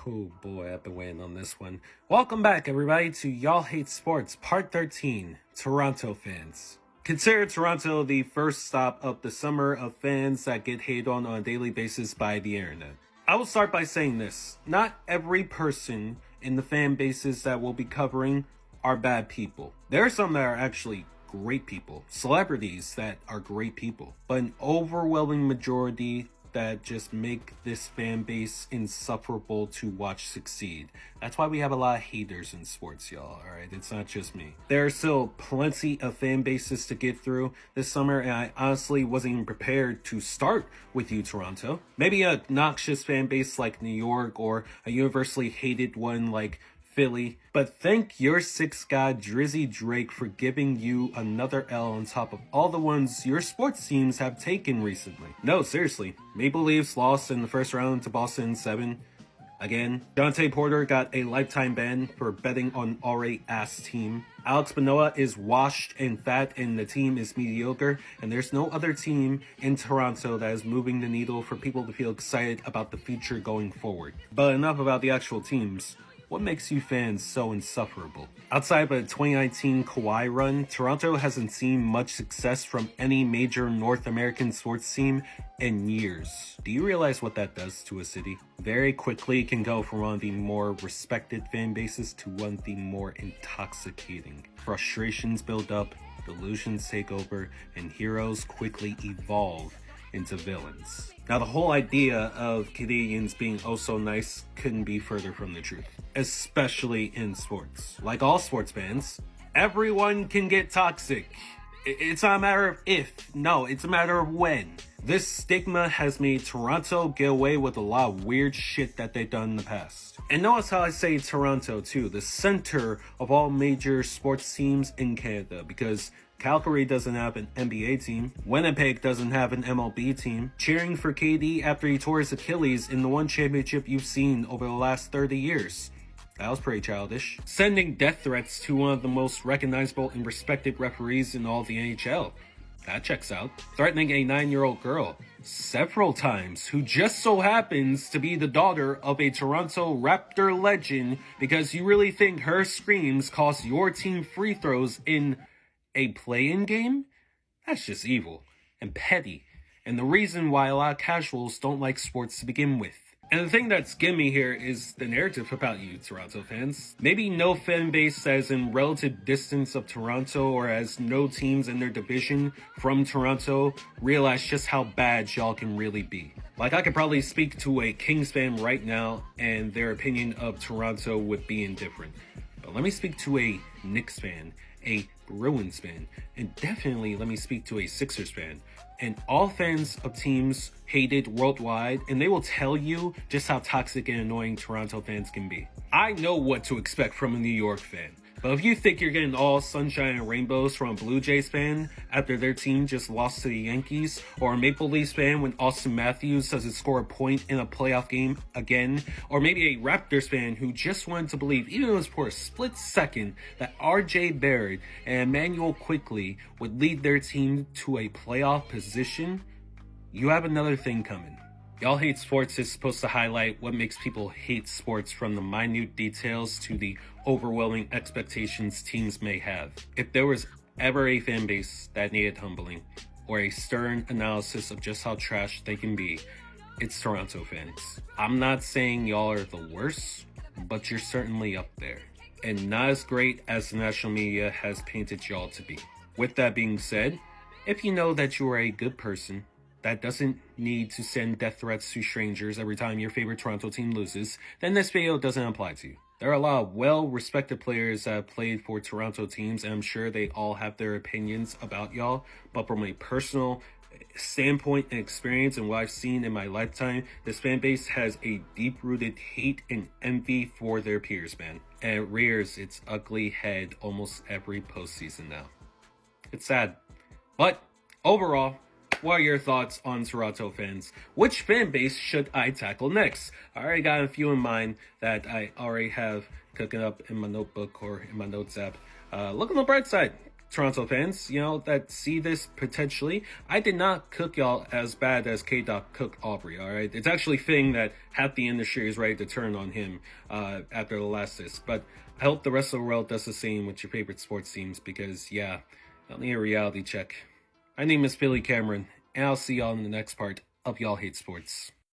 Oh boy, I've been waiting on this one. Welcome back, everybody, to Y'all Hate Sports, Part 13, Toronto fans. Consider Toronto the first stop of the summer of fans that get hated on a daily basis by the internet. I will start by saying this. Not every person in the fan bases that we'll be covering are bad people. There are some that are actually great people, celebrities that are great people, but an overwhelming majority that just make this fan base insufferable to watch succeed. That's why we have a lot of haters in sports, y'all, alright? It's not just me. There are still plenty of fan bases to get through this summer, and I honestly wasn't even prepared to start with you, Toronto. Maybe a noxious fan base like New York, or a universally hated one like Philly, but thank your six god Drizzy Drake for giving you another L on top of all the ones your sports teams have taken recently. No, seriously. Maple Leafs lost in the first round to Boston 7. Again, Dante Porter got a lifetime ban for betting on already ass team. Alex Manoah is washed and fat and the team is mediocre, and there's no other team in Toronto that is moving the needle for people to feel excited about the future going forward. But enough about the actual teams. What makes you fans so insufferable? Outside of a 2019 Kawhi run, Toronto hasn't seen much success from any major North American sports team in years. Do you realize what that does to a city? Very quickly can go from one of the more respected fan bases to one of the more intoxicating. Frustrations build up, delusions take over, and heroes quickly evolve into villains. Now, the whole idea of Canadians being oh so nice couldn't be further from the truth, especially in sports. Like all sports fans, everyone can get toxic. It's not a matter of if, no, it's a matter of when. This stigma has made Toronto get away with a lot of weird shit that they've done in the past. And notice how I say Toronto too, the center of all major sports teams in Canada, because Calgary doesn't have an NBA team. Winnipeg doesn't have an MLB team. Cheering for KD after he tore his Achilles in the one championship you've seen over the last 30 years. That was pretty childish. Sending death threats to one of the most recognizable and respected referees in all the NHL. That checks out. Threatening a 9-year-old girl several times who just so happens to be the daughter of a Toronto Raptor legend because you really think her screams cost your team free throws in a play-in game? That's just evil and petty, and the reason why a lot of casuals don't like sports to begin with. And the thing that's getting me here is the narrative about you, Toronto fans. Maybe no fan base that is in relative distance of Toronto or has no teams in their division from Toronto realize just how bad y'all can really be. Like, I could probably speak to a Kings fan right now and their opinion of Toronto would be indifferent. But let me speak to a Knicks fan, a Bruins fan, and definitely let me speak to a Sixers fan. And all fans of teams hated worldwide, and they will tell you just how toxic and annoying Toronto fans can be. I know what to expect from a New York fan. But if you think you're getting all sunshine and rainbows from a Blue Jays fan after their team just lost to the Yankees, or a Maple Leafs fan when Austin Matthews doesn't score a point in a playoff game again, or maybe a Raptors fan who just wanted to believe, even if it was for a split second, that RJ Barrett and Emmanuel Quickley would lead their team to a playoff position, you have another thing coming. Y'all Hate Sports is supposed to highlight what makes people hate sports, from the minute details to the overwhelming expectations teams may have. If there was ever a fan base that needed humbling, or a stern analysis of just how trash they can be, it's Toronto fans. I'm not saying y'all are the worst, but you're certainly up there, and not as great as the national media has painted y'all to be. With that being said, if you know that you are a good person that doesn't need to send death threats to strangers every time your favorite Toronto team loses, then this video doesn't apply to you. There are a lot of well-respected players that have played for Toronto teams, and I'm sure they all have their opinions about y'all, but from a personal standpoint and experience and what I've seen in my lifetime, this fan base has a deep-rooted hate and envy for their peers, man. And it rears its ugly head almost every postseason now. It's sad. But overall, what are your thoughts on Toronto fans? Which fan base should I tackle next? I already got a few in mind that I already have cooking up in my notebook or in my notes app. Look on the bright side. Toronto fans, that see this potentially, I did not cook y'all as bad as K-Dot cooked Aubrey, all right? It's actually fitting that half the industry is ready to turn on him after the last this. But I hope the rest of the world does the same with your favorite sports teams because, yeah, y'all need a reality check. My name is Billy Cameron, and I'll see y'all in the next part of Y'all Hate Sports.